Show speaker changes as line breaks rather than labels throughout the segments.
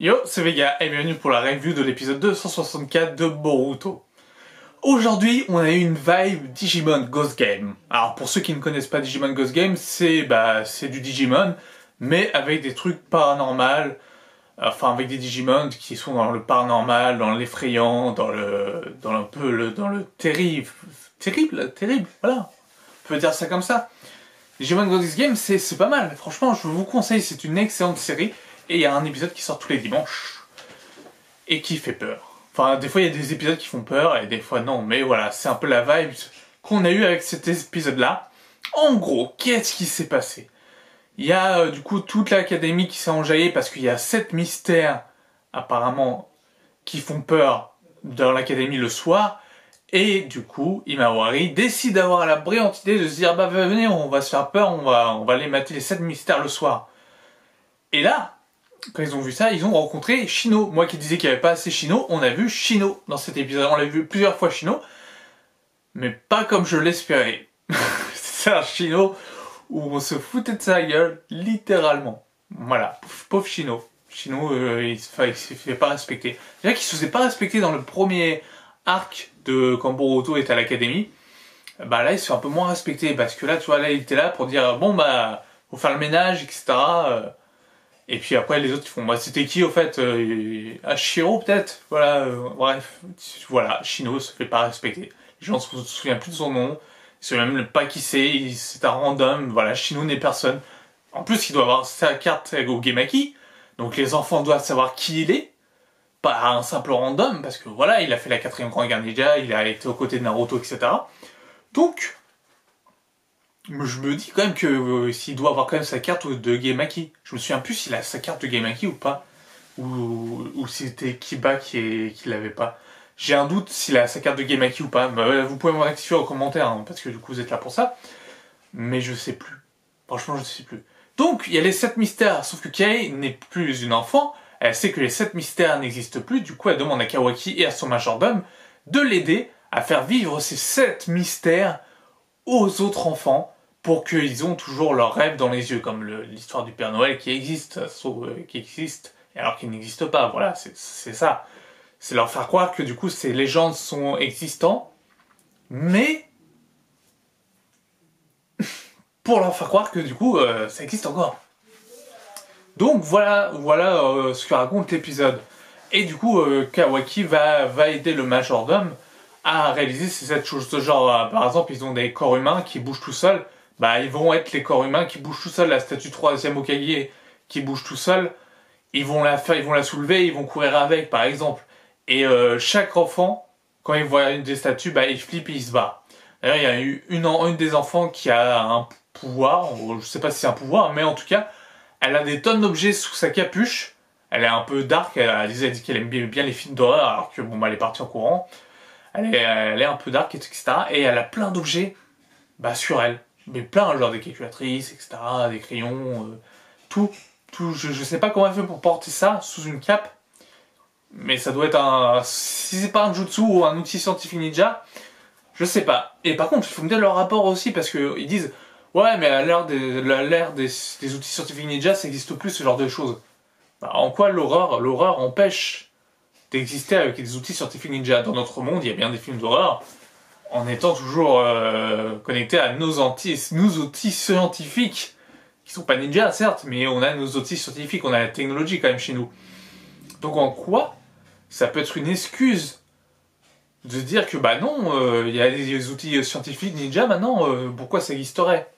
Yo, c'est Vega et bienvenue pour la review de l'épisode 264 de Boruto. Aujourd'hui, on a eu une vibe Digimon Ghost Game. Alors pour ceux qui ne connaissent pas Digimon Ghost Game, c'est du Digimon, mais avec des trucs paranormaux, enfin avec des Digimon qui sont dans le paranormal, dans l'effrayant, dans le terrible, voilà. On peut dire ça comme ça. Digimon Ghost Game, c'est pas mal. Franchement, je vous conseille, c'est une excellente série. Et il y a un épisode qui sort tous les dimanches. Et qui fait peur. Enfin, des fois, il y a des épisodes qui font peur, et des fois, non. Mais voilà, c'est un peu la vibe qu'on a eu avec cet épisode-là. En gros, qu'est-ce qui s'est passé? Il y a, du coup, toute l'académie qui s'est enjaillée, parce qu'il y a 7 mystères, apparemment, qui font peur dans l'académie le soir. Et du coup, Imawari décide d'avoir la brillante idée de se dire, bah venez, on va se faire peur, on va aller mater les 7 mystères le soir. Et là, quand ils ont vu ça, ils ont rencontré Shino. Moi qui disais qu'il n'y avait pas assez Shino, on a vu Shino dans cet épisode. On l'a vu plusieurs fois Shino, mais pas comme je l'espérais. C'est un Shino où on se foutait de sa gueule, littéralement. Voilà, pauvre Shino. Shino, il se fait pas respecter. Déjà qu'il se faisait pas respecter dans le premier arc de quand Boruto était à l'académie. Bah là, il se fait un peu moins respecter parce que là, tu vois, là, il était là pour dire bon bah, faut faire le ménage, etc. Et puis après les autres ils font bah c'était qui au fait Hashiro peut-être voilà bref voilà Shino se fait pas respecter, les gens se souviennent plus de son nom, ils savent même pas qui c'est un random, voilà Shino n'est personne. En plus il doit avoir sa carte au Gemaki, donc les enfants doivent savoir qui il est, pas un simple random parce que voilà il a fait la 4ème grande guerre ninja, il a été aux côtés de Naruto, etc. Donc je me dis quand même que s'il doit avoir quand même sa carte de Gemaki. Je me souviens plus s'il a sa carte de Gemaki ou pas. Ou si c'était Kiba qui l'avait pas. J'ai un doute s'il a sa carte de Gemaki ou pas. Bah, vous pouvez me rectifier en commentaire, hein, parce que du coup vous êtes là pour ça. Mais je sais plus. Franchement, je sais plus. Donc, il y a les 7 mystères, sauf que Kei n'est plus une enfant. Elle sait que les 7 mystères n'existent plus. Du coup, elle demande à Kawaki et à son majordome de l'aider à faire vivre ces 7 mystères aux autres enfants pour qu'ils ont toujours leurs rêves dans les yeux, comme l'histoire du Père Noël qui existe, alors qu'il n'existe pas. Voilà, c'est ça. C'est leur faire croire que du coup ces légendes sont existantes, mais pour leur faire croire que du coup ça existe encore. Donc voilà ce que raconte l'épisode. Et du coup, Kawaki va aider le majordome à réaliser ces 7 choses de genre. Par exemple, ils ont des corps humains qui bougent tout seuls. Bah, ils vont être les corps humains qui bougent tout seuls. La statue 3e Hokage qui bouge tout seul. Ils vont la soulever, ils vont courir avec, par exemple. Et chaque enfant, quand il voit une des statues, bah, il flippe et il se bat. D'ailleurs, il y a eu une des enfants qui a un pouvoir. Je sais pas si c'est un pouvoir, mais en tout cas, elle a des tonnes d'objets sous sa capuche. Elle est un peu dark, elle a dit qu'elle aime bien les films d'horreur, alors que bon, bah, elle est partie en courant. Elle est un peu dark, etc. Et elle a plein d'objets sur elle. Mais plein, genre des calculatrices, etc., des crayons, tout. Je sais pas comment elle fait pour porter ça sous une cape. Mais ça doit être un... Si c'est pas un jutsu ou un outil scientifique ninja, je sais pas. Et par contre, il faut me dire leur rapport aussi, parce qu'ils disent ouais, mais à l'ère des outils scientifiques ninja, ça n'existe plus ce genre de choses. Bah, en quoi l'horreur empêche d'exister avec des outils scientifiques ninja? Dans notre monde, il y a bien des films d'horreur, en étant toujours connectés à nos outils scientifiques, qui sont pas ninja certes, mais on a nos outils scientifiques, on a la technologie quand même chez nous. Donc en quoi ça peut être une excuse de dire que bah non, il y a des outils scientifiques ninja maintenant, pourquoi ça existerait?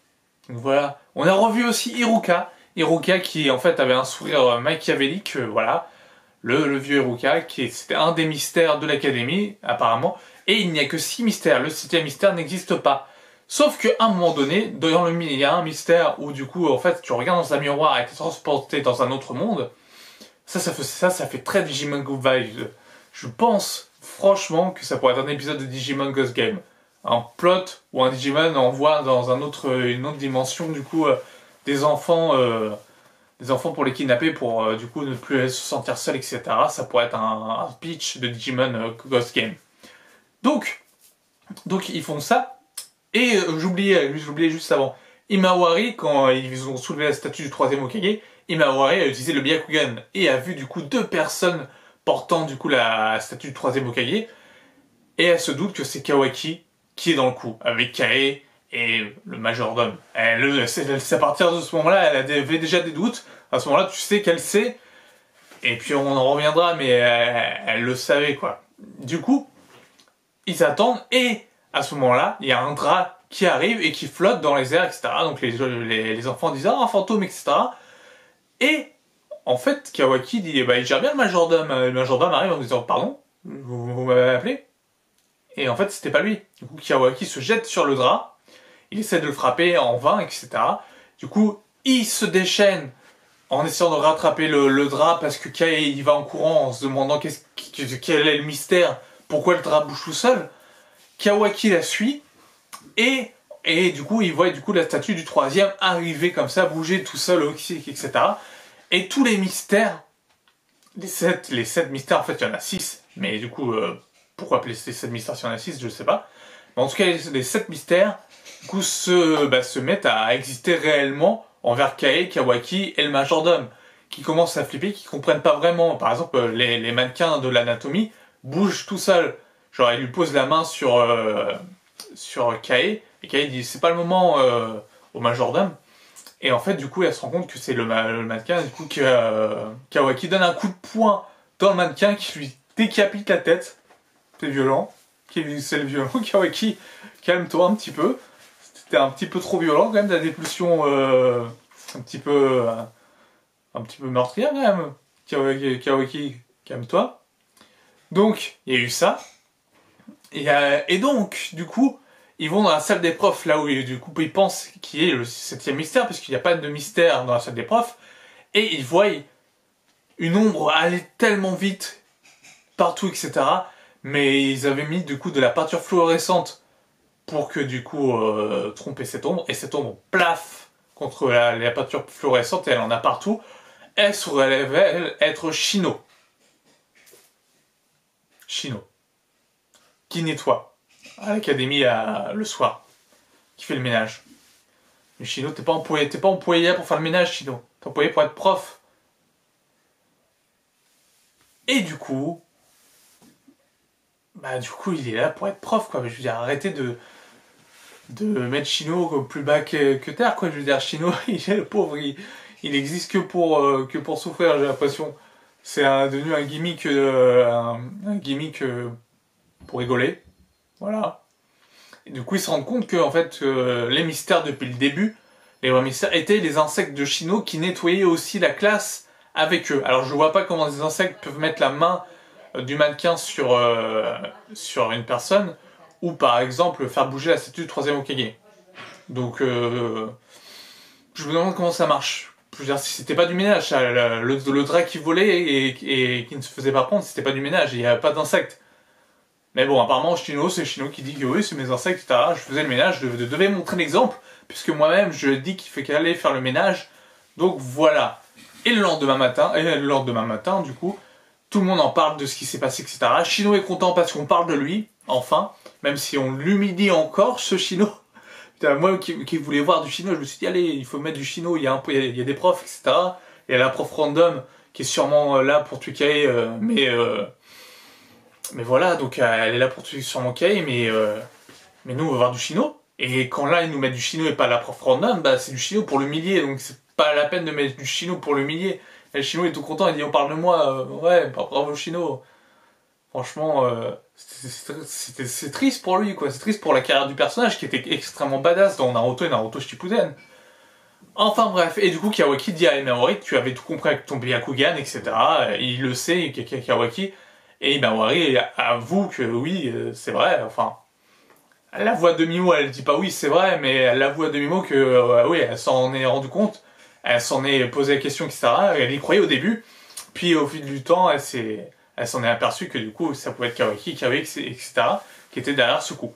Donc voilà. On a revu aussi Iruka. Iruka qui en fait avait un sourire machiavélique, voilà. Le vieux Iruka, c'était un des mystères de l'académie, apparemment. Et il n'y a que 6 mystères. Le 7e mystère n'existe pas. Sauf qu'à un moment donné, il y a un mystère où du coup, en fait, tu regardes dans un miroir et tu es transporté dans un autre monde. Ça fait très Digimon Go Vibe. Je pense franchement que ça pourrait être un épisode de Digimon Ghost Game. Un plot où un Digimon envoie dans une autre dimension du coup des enfants pour les kidnapper pour du coup ne plus se sentir seuls, etc. Ça pourrait être un pitch de Digimon Ghost Game. Donc ils font ça. Et j'oubliais juste avant. Imawari, quand ils ont soulevé la statue du 3e Hokage, Imawari a utilisé le Byakugan et a vu du coup deux personnes portant du coup la statue du troisième Hokage, et elle se doute que c'est Kawaki qui est dans le coup, avec Kae et le majordome. C'est à partir de ce moment-là, elle avait déjà des doutes. À ce moment-là, tu sais qu'elle sait, et puis on en reviendra, mais elle le savait, quoi. Du coup, ils attendent, et à ce moment-là, il y a un drap qui arrive et qui flotte dans les airs, etc. Donc les enfants disent « Ah, un fantôme, etc. » Et en fait, Kawaki dit bah, « Il gère bien le majordome. » Le majordome arrive en disant « Pardon, vous m'avez appelé ?» Et en fait, c'était pas lui. Du coup, Kawaki se jette sur le drap, il essaie de le frapper en vain, etc. Du coup, il se déchaîne en essayant de rattraper le drap parce que Kae il va en courant en se demandant quel est le mystère, pourquoi le drap bouge tout seul. Kawaki la suit et du coup il voit la statue du troisième arriver comme ça, bouger tout seul au Mexique, etc. Et tous les mystères, les sept mystères, en fait il y en a 6, mais du coup pourquoi appeler ces 7 mystères s'il y en a 6, je sais pas. Mais en tout cas les 7 mystères du coup se mettent à exister réellement envers Kae, Kawaki et le majordome, qui commencent à flipper, qui comprennent pas vraiment. Par exemple, les mannequins de l'anatomie bougent tout seuls. Genre, il lui pose la main sur Kae, et Kae dit c'est pas le moment au majordome. Et en fait, du coup, elle se rend compte que c'est le mannequin, du coup, que Kawaki donne un coup de poing dans le mannequin qui lui décapite la tête. C'est violent. C'est le violent. Kawaki, calme-toi un petit peu. C'était un petit peu trop violent quand même, t'as des pulsions un petit peu meurtrières quand même. Kawaki, calme-toi. Donc, il y a eu ça. Et donc, du coup, ils vont dans la salle des profs, là où du coup ils pensent qu'il y a le 7e mystère, parce qu'il n'y a pas de mystère dans la salle des profs, et ils voient une ombre aller tellement vite, partout, etc. Mais ils avaient mis du coup de la peinture fluorescente pour que du coup tromper cette ombre, et cette ombre plaf contre la peinture fluorescente, et elle en a partout. Elle se révèle être Shino. Shino. Qui nettoie à l'académie le soir. Qui fait le ménage. Mais Shino, t'es pas employé là pour faire le ménage, Shino. T'es employé pour être prof. Et du coup, il est là pour être prof, quoi. Je veux dire, arrêtez de mettre Shino plus bas que terre, quoi. Je veux dire, Shino, le pauvre, il existe que pour souffrir, j'ai l'impression. C'est devenu un gimmick, pour rigoler. Voilà. Et du coup, ils se rendent compte que, en fait, les mystères depuis le début, les vrais mystères, étaient les insectes de Shino qui nettoyaient aussi la classe avec eux. Alors, je vois pas comment des insectes peuvent mettre la main du mannequin sur une personne, ou par exemple faire bouger la statue du troisième Hokage. Donc, je me demande comment ça marche. Je veux dire, si c'était pas du ménage, le drap qui volait et qui ne se faisait pas prendre, c'était pas du ménage, il n'y avait pas d'insectes. Mais bon, apparemment, Shino, c'est Shino qui dit que oui, c'est mes insectes, etc. Je faisais le ménage, je devais montrer l'exemple, puisque moi-même, je dis qu'il fait qu'aller faire le ménage. Donc voilà. Et le lendemain matin, du coup, tout le monde en parle de ce qui s'est passé, etc. Shino est content parce qu'on parle de lui, enfin, même si on l'humilie encore, ce Shino. Putain, moi qui voulais voir du Shino, je me suis dit, allez, il faut mettre du Shino, il y a des profs, etc. Il y a la prof random qui est sûrement là pour tuer mais voilà, donc elle est là pour tuer sûrement Kay, mais nous on va voir du Shino. Et quand là ils nous mettent du Shino et pas la prof random, bah c'est du Shino pour l'humilier, donc c'est pas la peine de mettre du Shino pour l'humilier. Et le Shino est tout content, il dit on parle de moi, ouais, bah, bravo Shino. Franchement, c'est triste pour lui, quoi. C'est triste pour la carrière du personnage qui était extrêmement badass dans Naruto et Naruto Shippuden. Enfin bref, et du coup Kawaki dit à Imawari, tu avais tout compris avec ton Byakugan, etc. Il le sait, Kawaki. Et Imawari avoue que oui, c'est vrai, enfin... Elle l'avoue à demi-mot, elle dit pas oui, c'est vrai, mais elle l'avoue à demi-mot que oui, elle s'en est rendu compte, elle s'en est posé la question, etc. Elle y croyait au début, puis au fil du temps, elle s'en est aperçue que du coup, ça pouvait être Kawaki, etc., qui était derrière ce coup.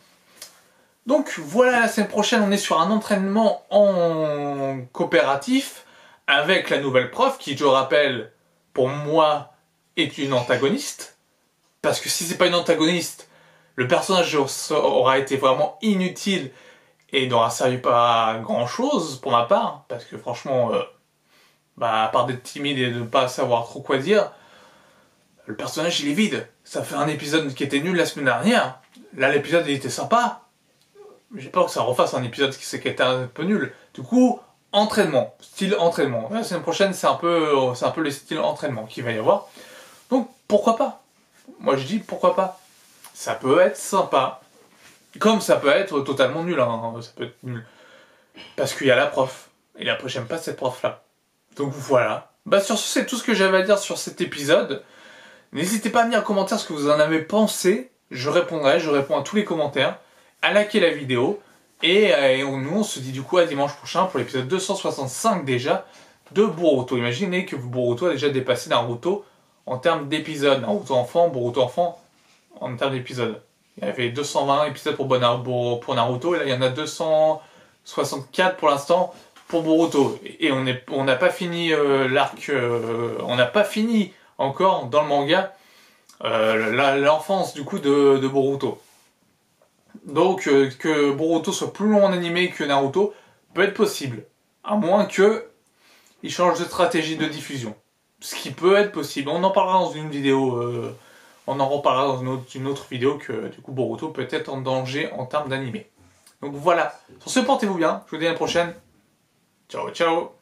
Donc voilà, la semaine prochaine, on est sur un entraînement en coopératif avec la nouvelle prof, qui, je rappelle, pour moi, est une antagoniste. Parce que si c'est pas une antagoniste, le personnage aura été vraiment inutile et n'aura servi pas à grand chose pour ma part. Parce que franchement, bah, à part d'être timide et de ne pas savoir trop quoi dire, le personnage il est vide. Ça fait un épisode qui était nul la semaine dernière. Là, l'épisode il était sympa. J'ai peur que ça refasse un épisode qui était un peu nul. Du coup, entraînement, style entraînement. La semaine prochaine, c'est un peu le style entraînement qu'il va y avoir. Donc, pourquoi pas? Moi, je dis pourquoi pas. Ça peut être sympa. Comme ça peut être totalement nul, hein. Ça peut être nul. Parce qu'il y a la prof. Et la prochaine pas cette prof-là. Donc voilà. Bah sur ce, c'est tout ce que j'avais à dire sur cet épisode. N'hésitez pas à me dire en commentaire ce que vous en avez pensé. Je répondrai, je réponds à tous les commentaires. À liker la vidéo. Et nous, on se dit du coup à dimanche prochain pour l'épisode 265 déjà de Boruto. Imaginez que Boruto a déjà dépassé Naruto en termes d'épisodes. Naruto enfant, Boruto enfant en termes d'épisodes. Il y avait 220 épisodes pour Naruto et là il y en a 264 pour l'instant pour Boruto. Et on n'a pas fini l'arc, on n'a pas fini encore dans le manga l'enfance du coup de Boruto. Donc que Boruto soit plus long en animé que Naruto peut être possible, à moins que il change de stratégie de diffusion. Ce qui peut être possible. On en parlera dans une vidéo, on en reparlera dans une autre vidéo que du coup Boruto peut être en danger en termes d'animé. Donc voilà. Sur ce, portez-vous bien. Je vous dis à la prochaine. Ciao, ciao.